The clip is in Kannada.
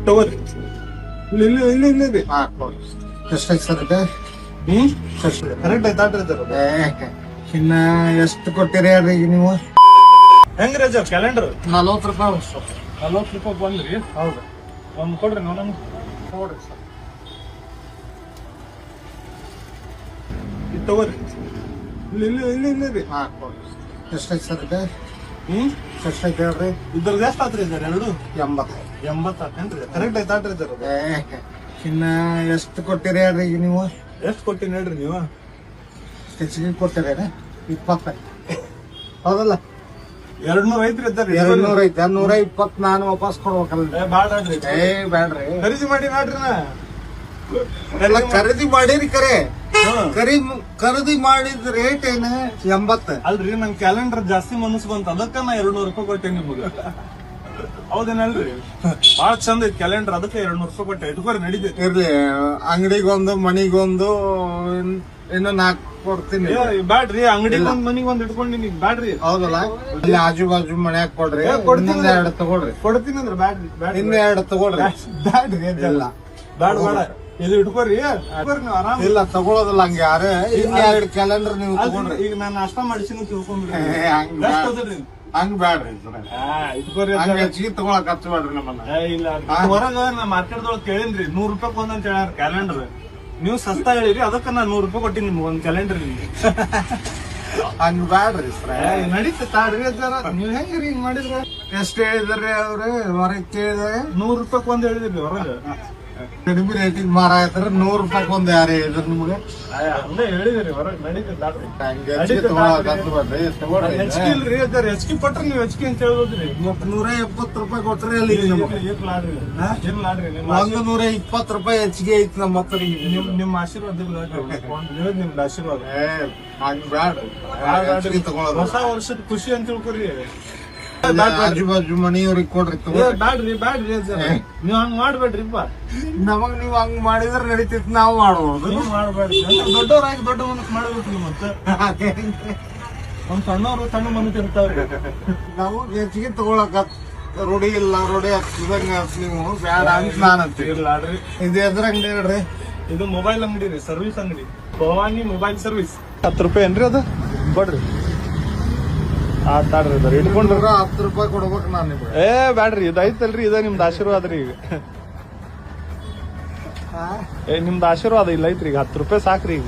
ತಗೋರಿ ಇಲ್ಲಿ ಎಷ್ಟೈತೆ ಸರ್ ಕರೆಕ್ಟ್ ಆಯ್ತಾಟ್ರಿ ಇನ್ನ ಎಷ್ಟು ಕೊಟ್ಟಿರಿ ಹೇಳ್ರಿ ಈಗ ನೀವು? ಹೆಂಗ್ರಿ ಅಜ್ಜ ಕ್ಯಾಲೆಂಡರ್ 40 ರೂಪಾಯಿ. 40 ರೂಪಾಯಿ ಬಂದ್ರಿ. ಹೌದು ಒಂದ್ ಕೊಡ್ರಿ ನೋಡೋಣ. ನೋಡ್ರಿ ಸರ್. ಇದು ತಗೋರಿ ಇಲ್ಲಿ ಎಷ್ಟೈತೆ ಸರ್ ಎಷ್ಟೈತೆ ಹೇಳ್ರಿ? ಇದ್ರದ್ದು ಎಷ್ಟು ಆತ್ರಿ ಸರ್? 80. 80 ಆತೇನ್ರಿ? ಕರೆಕ್ಟ್ ಆಯ್ತಾಟ್ರಿ ಸರ್? ಇನ್ನ ಎಷ್ಟು ಕೊಟ್ಟಿರಿ ಹೇಳ್ರಿ ಈಗ ನೀವು? ಎಷ್ಟು ಕೊಟ್ಟಿನಿ ಹೇಳ್ರಿ ನೀವು? ಹೆಚ್ಚಿಗೆ ಕೊಟ್ಟಿರೇನ? 20. ಹೌದಲ್ಲ? 200 ಐತ್ರಿ ಇದ್ದಾರಿ. 200 ಐತೆ. 120 ನಾನು ವಾಪಸ್ ಕೊಡ್ಬೇಕಲ್ಲ. ಬಾಡ್ರಿ ಬ್ಯಾಡ್ರಿ. ಖರೀದಿ ಮಾಡಿ ನೋಡ್ರಿ ನಾ ಎಲ್ಲ ಖರೀದಿ ಮಾಡೀರಿ ಕರೆ. ಖರೀದಿ ಮಾಡಿದ ರೇಟ್ ಏನ? 80. ಅಲ್ರಿ ನನ್ ಕ್ಯಾಲೆಂಡರ್ ಜಾಸ್ತಿ ಮನಸ್ಸು ಬಂತ, ಅದಕ್ಕ ನಾ 200 ರೂಪಾಯಿ ಕೊಟ್ಟೆ ನಿಮ್ಗೆ. ಹೌದೇನಲ್ರಿ? ಬಾಳ ಚಂದ ಐತಿ ಕ್ಯಾಲೆಂಡರ್, ಅದಕ್ಕೆ 200 ರೂಪಾಯಿ ಕೊಟ್ಟೆ. ಇಟ್ಕೋರಿ ನಡೀತೈತಿ. ಇರ್ಲಿ, ಅಂಗಡಿಗೊಂದು ಮನಿಗೊಂದು ಇನ್ನು 4 ಕೊಡ್ತೀನಿ. ಬ್ಯಾಡ್ರಿ, ಅಂಗಡಿಗೆ ಒಂದ್ ಮನಿಗೆ ಒಂದ್ ಇಟ್ಕೊಂಡಿನಿ. ಬ್ಯಾಡ್ರಿ. ಹೌದಲ್ಲ? ಇಲ್ಲಿ ಆಜು ಬಾಜು ಮನ್ಯಾಗ ಕೊಡ್ರಿ. ಕೊಡ್ತೀನಿ. 2 ತಗೊಳ್ರಿ. ಕೊಡ್ತೀನಿ ಅಂದ್ರೆ ಬ್ಯಾಡ್ರಿ. ಇನ್ನು 2 ತಗೊಳ್ರಿ. ಬ್ಯಾಡ್ರಿ. ಇಲ್ಲ ಬ್ಯಾಡ್ ಬೇಡ, ಇದು ಇಟ್ಕೋರಿ. ನೀವು ಆರಾಮ್. ಇಲ್ಲ ತಗೊಳೋದಿಲ್ಲ ಹಂಗ ಯಾರೇ. ಇನ್ನು 2 ಕ್ಯಾಲೆಂಡರ್ ನೀವು ತಗೊಳ್ರಿ. ಈಗ ನಾನು ನಾಷ್ಟ ಮಾಡಿಸಿನ ತಿಳ್ಕೊಂಡ್ರಿ. ಹಂಗ ಬ್ಯಾಡ್ರಿ. ಇಟ್ಕೋರಿ. ಹಂಗ ಹೆಚ್ಚಿಗೆ ತಗೊಳಕ್ ಖರ್ಚು ಮಾಡ್ರಿ ನಮ್ಮನ್ನ. ಇಲ್ಲ ಹೊರಗ ನಾ ಮಾರ್ಕೆಟ್ದೊಳಗೆ ಕೇಳೇನ್ರಿ 100 ರೂಪಾಯಿ ಒಂದಂತ ಹೇಳ್ಯಾರ ಕ್ಯಾಲೆಂಡರ್. ನೀವು ಸಸ್ತಾ ಹೇಳಿರಿ, ಅದಕ್ಕ ನಾ 100 ರೂಪಾಯಿ ಕೊಟ್ಟಿನಿ ನಿಮ್ಗೆ ಒಂದ್ ಕ್ಯಾಲೆಂಡರ್. ನಿಮ್ಗೆ ಹಂಗ ಬ್ಯಾಡ್ರಿ ಸರ್. ನಡೀತ ತಾಡ್ರಿ ಅಜ್ಜಾರ. ನೀವ್ ಹೆಂಗ್ರಿ ಹಿಂಗ್ ಮಾಡಿದ್ರ? ಎಷ್ಟ್ ಹೇಳಿದ್ರಿ ಅವ್ರು? ಹೊರಗೆ ಕೇಳಿದ್ರೆ 100 ರೂಪಾಯಿ ಒಂದ್ ಹೇಳಿದ್ರಿ ಹೊರಗ. ಕಡಿಮೆ ರೇಟಿಗೆ ಮಾರಾಯ್ತಾರ. 100 ರೂಪಾಯಿ ಒಂದ್ ಯಾರು ಹೇಳಿದ್ರು ನಿಮ್ಗೆ? ಅಲ್ಲೇ ಹೇಳಿದ್ರಿ ಹೊರಗೆ. ನಡೀತ ತಾಡ್ರಿ. ಹೆಚ್ಚಿಗೆ ಇಲ್ರಿ ಅಜ್ಜಾರ. ಹೆಚ್ಚಿಗೆ ಕೊಟ್ರಿ ನೀವು ಹೆಚ್ಚಿಗೆ ಅಂತ ಹೇಳೋದ್ರಿ. 170 ರೂಪಾಯಿ ಕೊಟ್ರಿ ಅಲ್ಲಿ ನಮ್ಗೆ. ಇರ್ಲಾಡ್ರಿ. 120 ರೂಪಾಯಿ ಹೆಚ್ಚಿಗೆ ಐತಿ ನಮ್ಮ ಹತ್ರ. ನಿಮ್ಮ ಆಶೀರ್ವಾದ ನಿಮ್ದು ಆಶೀರ್ವಾದ. ಹಂಗ ಬ್ಯಾಡ್ರಿ. ತಗೊಳೋದು ಹೊಸ ವರ್ಷದ ಖುಷಿ ಅಂತ ತಿಳ್ಕೊರಿ. ಆಜು ಬಾಜು ಮನಿಯವ್ರಿಗೆ ಕೊಡ್ರಿ. ಬ್ಯಾಡ್ರಿ ನೀವ್ ಹಂಗ್ ಮಾಡ್ಬೇಡ್ರಿಪ್ಪ. ನಮಗ್ ನೀವ್ ಹಂಗ್ ಮಾಡಿದ್ರ ನಡೀತಿತ್, ನಾವ್ ಮಾಡ್ಬೋದು. ನೀವ್ ಮಾಡ್ಬೇಡ್ರಿ. ದೊಡ್ಡವ್ರಾಗಿ ದೊಡ್ಡ ಮನಸ್ಸು ಮಾಡ್ಬೇಕು. ಮತ್ತೆ ಒಂದ್ ಸಣ್ಣವ್ರು ಸಣ್ಣ ಮನಸ್ಸು ಇರ್ತಾವ್ರಿ. ನಾವು ಹೆಚ್ಚಿಗೆ ತಗೊಳಕ ರೂಢಿ ಇಲ್ಲ. ರೂಢಿ ಹಚ್ಚದಂಗ ನೀವು ಬ್ಯಾಡ ಅಂತ ನಾನು ಅಂತೀವಿ. ಇರ್ಲಾಡ್ರಿ. ಇದು ಎದ್ರ ಅಂಗಡಿ ಹೇಳ್ರಿ? ಇದು ಮೊಬೈಲ್ ಅಂಗಡಿ ರೀ, ಸರ್ವಿಸ್ ಅಂಗಡಿ. Bhavani mobile service. 10 ರೂಪಾಯಿ ಏನ್ರಿ ಅದು? ಕೊಡ್ರಿ. ತಾಡ್ರಿ ಅದಾರ ಇಟ್ಕೊಂಡ್ರಿ. 10 ರೂಪಾಯಿ ಕೊಡ್ಬೇಕು ನಾನು ನಿಮ್ಗೆ. ಬ್ಯಾಡ್ರಿ, ಇದು ಐತಲ್ರಿ, ಇದ ನಿಮ್ದು ಆಶೀರ್ವಾದ ರೀ. ಈಗ ನಿಮ್ದು ಆಶೀರ್ವಾದ ಇಲ್ಲ ಐತ್ರಿ. ಈಗ 10 ರೂಪಾಯಿ ಸಾಕ್ರಿ ಈಗ.